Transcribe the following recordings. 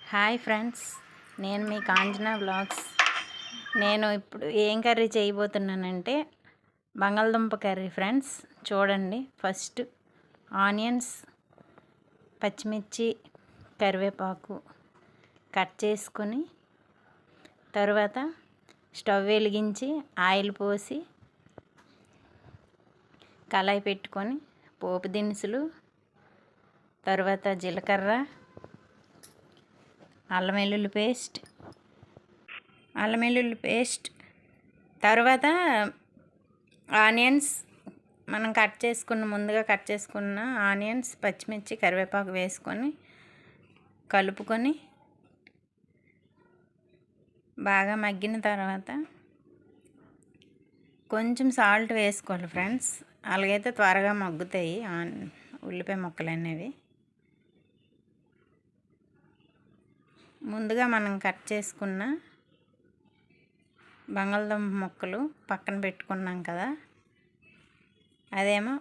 Hi friends, నేను మీ Kanchana vlogs. నేను ఇప్పుడు ఏం కర్రీ చేయబోతున్నానంటే బంగాళదుంప కర్రీ ఫ్రెండ్స్. చూడండి, ఫస్ట్ ఆనియన్స్, పచ్చిమిర్చి, కరివేపాకు కట్ చేసుకొని తర్వాత స్టవ్ వెలిగించి ఆయిల్ పోసి కళాయి పెట్టుకొని పోపు దినుసులు, తర్వాత జీలకర్ర, అల్లం వెల్లుల్లి పేస్ట్, తర్వాత ఆనియన్స్, మనం ముందుగా కట్ చేసుకున్న ఆనియన్స్, పచ్చిమిర్చి, కరివేపాకు వేసుకొని కలుపుకొని బాగా మగ్గిన తర్వాత కొంచెం సాల్ట్ వేసుకోవాలి ఫ్రెండ్స్. అలాగైతే త్వరగా మగ్గుతాయి ఉల్లిపాయ ముక్కలు అనేవి. ముందుగా మనం కట్ చేసుకున్న బంగాళదుంప ముక్కలు పక్కన పెట్టుకున్నాం కదా, అదేమో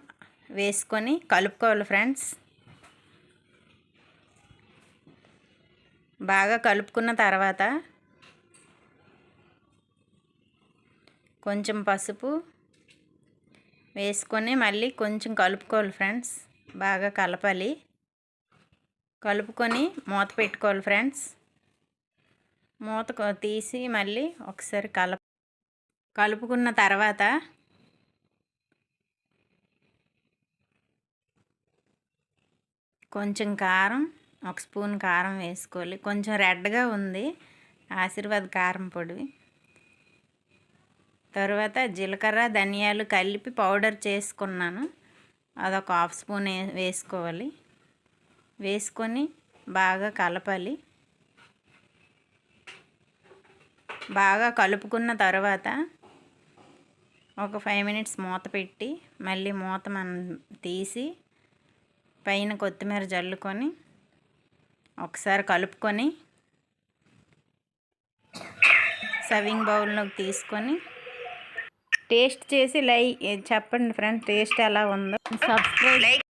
వేసుకొని కలుపుకోవాలి ఫ్రెండ్స్. బాగా కలుపుకున్న తర్వాత కొంచెం పసుపు వేసుకొని మళ్ళీ కొంచెం కలుపుకోవాలి ఫ్రెండ్స్. బాగా కలుపుకొని మూత పెట్టుకోవాలి ఫ్రెండ్స్. మూత తీసి మళ్ళీ ఒకసారి కలుపుకున్న తర్వాత కొంచెం కారం, ఒక స్పూన్ కారం వేసుకోవాలి. కొంచెం రెడ్గా ఉంది ఆశీర్వాద్ కారం పొడి. తర్వాత జీలకర్ర, ధనియాలు కలిపి పౌడర్ చేసుకున్నాను, అదొక హాఫ్ స్పూన్ వేసుకోవాలి. వేసుకొని బాగా కలపాలి. బాగా కలుపుకున్న తర్వాత ఒక 5 మినిట్స్ మూత పెట్టి మళ్ళీ మూత మనం తీసి పైన కొత్తిమీర జల్లుకొని ఒకసారి కలుపుకొని సర్వింగ్ బౌల్లోకి తీసుకొని టేస్ట్ చేసి చెప్పండి ఫ్రెండ్స్, టేస్ట్ ఎలా ఉందో. సబ్స్క్రైబ్